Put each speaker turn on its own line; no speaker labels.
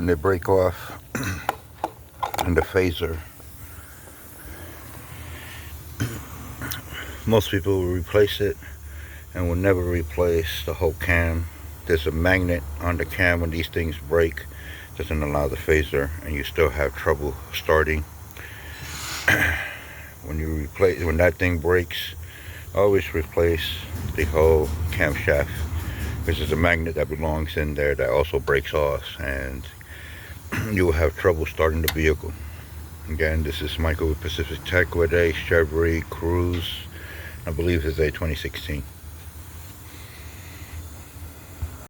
and they break off in the phaser. Most people will replace it and will never replace the whole cam. There's a magnet on the cam when these things break, doesn't allow the phaser, and you still have trouble starting. When that thing breaks, always replace the whole camshaft, because there's a magnet that belongs in there that also breaks off, and you will have trouble starting the vehicle. Again, this is Michael with Pacific Tech with a Chevy Cruze. I believe it's a 2016.